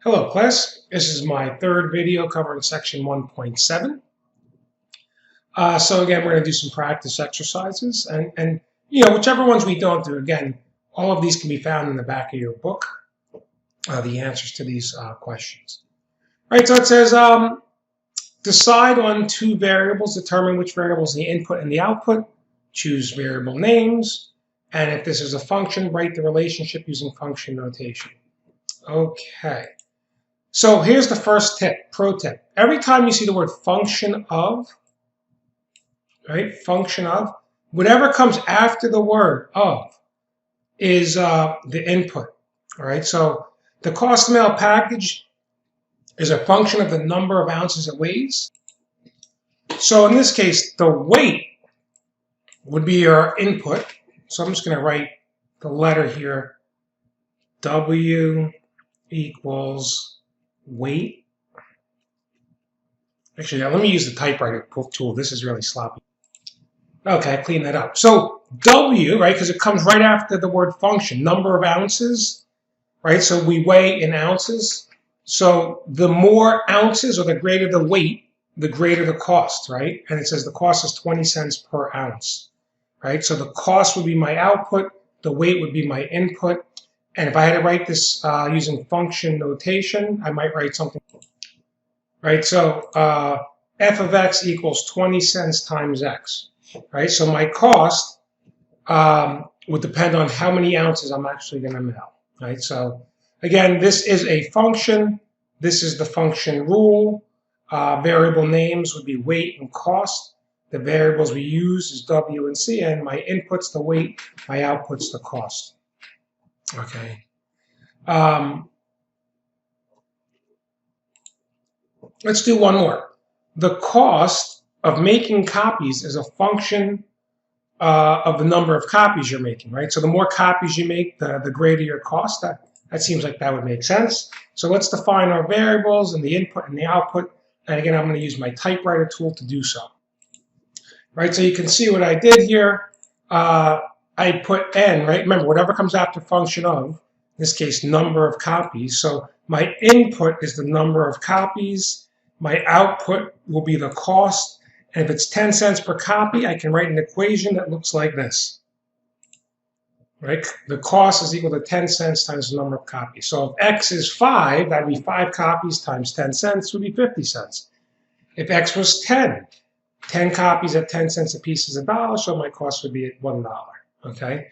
Hello class, this is my third video covering section 1.7. So again, we're going to do some practice exercises and whichever ones we don't do, again, all of these can be found in the back of your book, the answers to these questions. All right, so it says decide on two variables, determine which variables the input and the output, choose variable names, and if this is a function, write the relationship using function notation. Okay. So here's the first tip, pro tip. Every time you see the word function of, right, function of, whatever comes after the word of is the input, all right? So the cost of mail package is a function of the number of ounces it weighs. So in this case, the weight would be your input. So I'm just going to write the letter here, W equals weight. Actually, let me use the typewriter tool. This is really sloppy. Okay, clean that up. So W, right, because it comes right after the word function, number of ounces, right? So we weigh in ounces. So the more ounces or the greater the weight, the greater the cost, right? And it says the cost is 20 cents per ounce, right? So the cost would be my output, the weight would be my input. And if I had to write this using function notation, I might write something, right? So f of x equals 20 cents times x, right? So my cost would depend on how many ounces I'm actually going to mail, right? So again, this is a function. This is the function rule. Variable names would be weight and cost. The variables we use is w and c, and my input's the weight, my output's the cost. Okay. Let's do one more. The cost of making copies is a function of the number of copies you're making, right? So the more copies you make, the greater your cost. That seems like that would make sense. So let's define our variables and the input and the output. And again, I'm going to use my typewriter tool to do so. Right, so you can see what I did here. I put n, right? Remember, whatever comes after function of, in this case, number of copies. So my input is the number of copies. My output will be the cost. And if it's 10 cents per copy, I can write an equation that looks like this. Right? The cost is equal to 10 cents times the number of copies. So if x is 5, that would be 5 copies times 10 cents would be 50 cents. If x was 10 copies at 10 cents a piece is $1, so my cost would be at $1. Okay?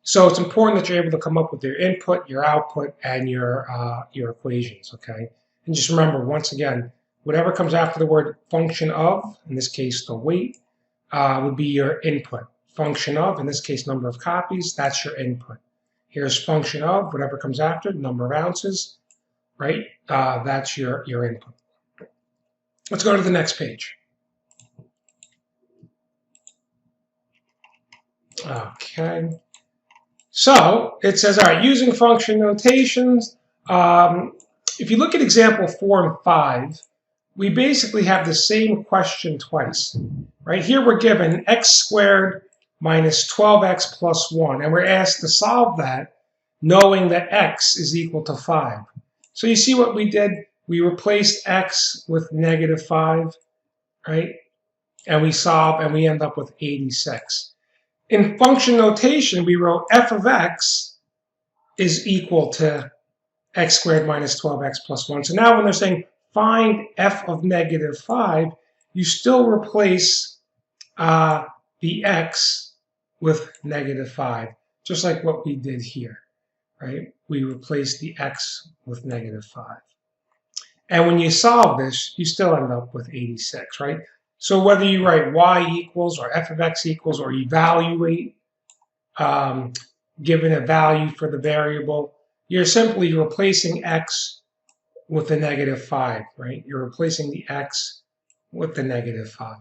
So it's important that you're able to come up with your input, your output, and your equations. Okay? And just remember, once again, whatever comes after the word function of, in this case, the weight, would be your input. Function of, in this case, number of copies, that's your input. Here's function of, whatever comes after, number of ounces, right? That's your input. Let's go to the next page. Okay. So it says, all right, using function notations. If you look at example 4 and 5, we basically have the same question twice. Right here we're given x squared minus 12x plus 1, and we're asked to solve that knowing that x is equal to 5. So you see what we did? We replaced x with negative 5, right? And we solve, and we end up with 86. In function notation, we wrote f of x is equal to x squared minus 12x plus 1. So now when they're saying find f of negative 5, you still replace the x with negative 5, just like what we did here, right? We replaced the x with negative 5. And when you solve this, you still end up with 86, right? So whether you write y equals or f of x equals or evaluate, given a value for the variable, you're simply replacing x with the negative 5, right? You're replacing the x with the negative 5.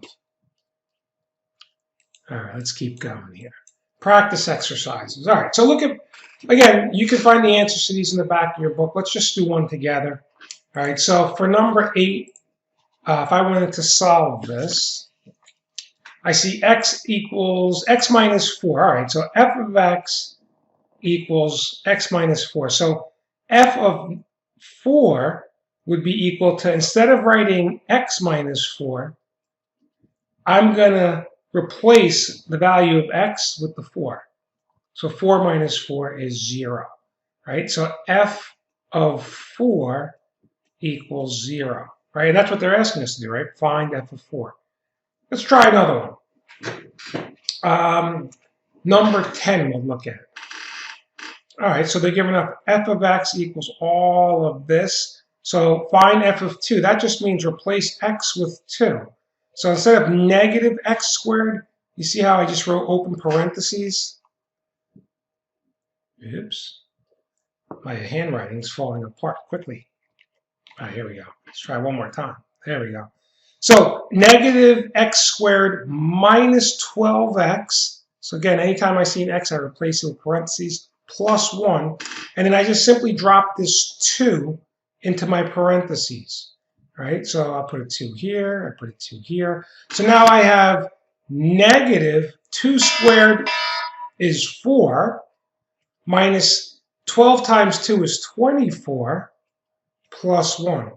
All right, let's keep going here. Practice exercises. All right, so look at, again, you can find the answers to these in the back of your book. Let's just do one together. All right, so for number 8, if I wanted to solve this, I see x equals x minus 4. All right, so f of x equals x minus 4. So f of 4 would be equal to, instead of writing x minus 4, I'm going to replace the value of x with the 4. So 4 minus 4 is 0, right? So f of 4 equals 0, right? And that's what they're asking us to do, right? Find f of 4. Let's try another one. Number 10 we'll look at. All right, so they're giving us f of x equals all of this. So find f of 2. That just means replace x with 2. So instead of negative x squared, you see how I just wrote open parentheses? Oops. My handwriting's falling apart quickly. All right, here we go. Let's try one more time. There we go. So negative x squared minus 12x. So again, anytime I see an x, I replace it with parentheses, plus 1. And then I just simply drop this 2 into my parentheses. Right? So I'll put a 2 here, I put a 2 here. So now I have negative 2 squared is 4, minus 12 times 2 is 24, plus 1.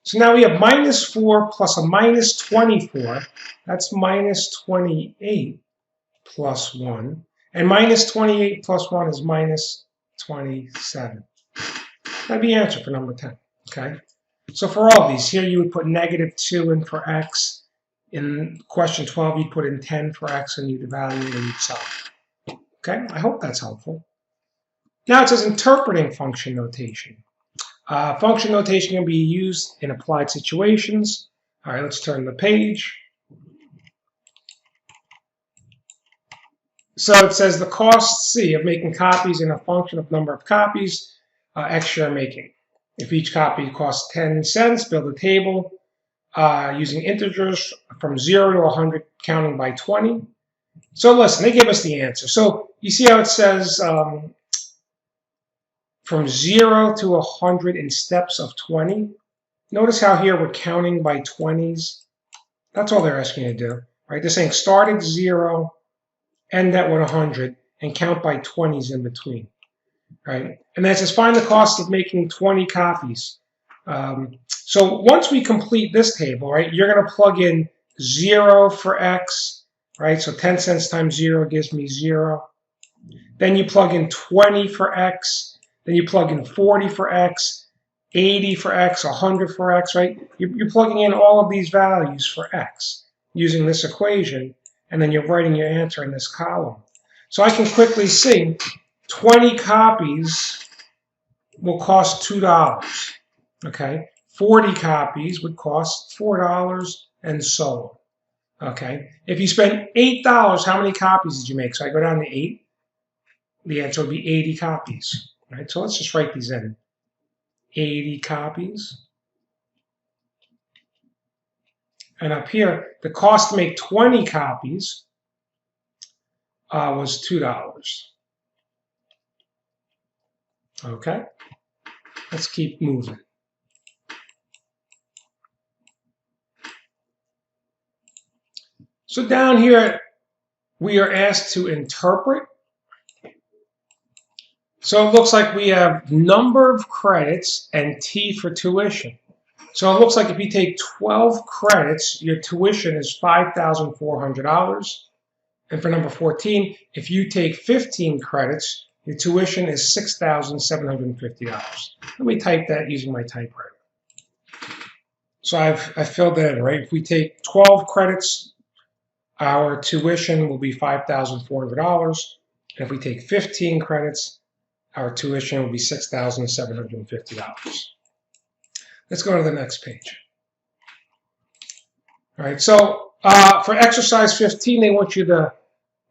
So now we have minus 4 plus a minus 24. That's minus 28 plus 1. And minus 28 plus 1 is minus 27. That'd be the answer for number 10. Okay? So for all these, here you would put negative 2 in for x. In question 12, you'd put in 10 for x, and you'd evaluate and you'd solve. Okay? I hope that's helpful. Now it says interpreting function notation. Function notation can be used in applied situations. All right, let's turn the page. So it says the cost C of making copies in a function of number of copies x you're making. If each copy costs 10 cents, build a table using integers from 0 to 100, counting by 20. So listen, they give us the answer. So you see how it says from 0 to 100 in steps of 20. Notice how here we're counting by 20s. That's all they're asking you to do, right? They're saying start at 0, end at 100, and count by 20s in between, right? And then it says find the cost of making 20 copies. So once we complete this table, right, you're going to plug in 0 for x, right? So 10 cents times 0 gives me 0. Then you plug in 20 for x. Then you plug in 40 for x, 80 for x, 100 for x, right? You're plugging in all of these values for x using this equation, and then you're writing your answer in this column. So I can quickly see 20 copies will cost $2, okay? 40 copies would cost $4, and so on, okay? If you spend $8, how many copies did you make? So I go down to 8. The answer would be 80 copies, right? So let's just write these in. 80 copies. And up here, the cost to make 20 copies was $2. Okay, let's keep moving. So down here, we are asked to interpret. So it looks like we have number of credits and T for tuition. So it looks like if you take 12 credits, your tuition is $5,400. And for number 14, if you take 15 credits, your tuition is $6,750. Let me type that using my typewriter. So I've filled that in, right? If we take 12 credits, our tuition will be $5,400. And if we take 15 credits, our tuition will be $6,750. Let's go to the next page. All right, so for exercise 15, they want you to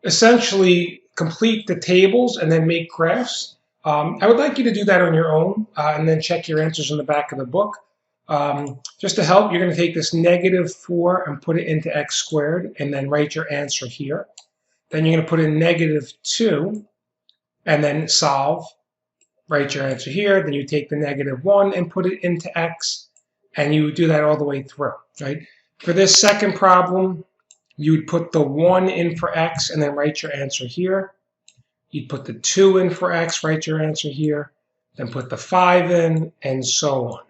essentially complete the tables and then make graphs. I would like you to do that on your own and then check your answers in the back of the book. Just to help, you're going to take this -4 and put it into x squared and then write your answer here. Then you're going to put in -2 and then solve. Write your answer here. Then you take the -1 and put it into x, and you do that all the way through, right? For this second problem, you would put the 1 in for x and then write your answer here. You'd put the 2 in for x, write your answer here. then put the 5 in, and so on.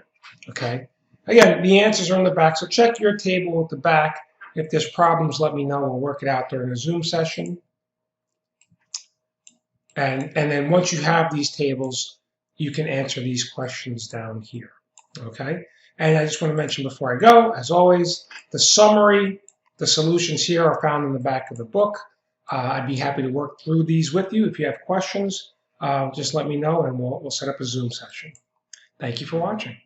Okay? Again, the answers are in the back, so check your table at the back. If there's problems, let me know. We'll work it out during a Zoom session. And then once you have these tables, you can answer these questions down here. Okay? And I just want to mention before I go, as always, the summary, the solutions here are found in the back of the book. I'd be happy to work through these with you. If you have questions, just let me know and we'll set up a Zoom session. Thank you for watching.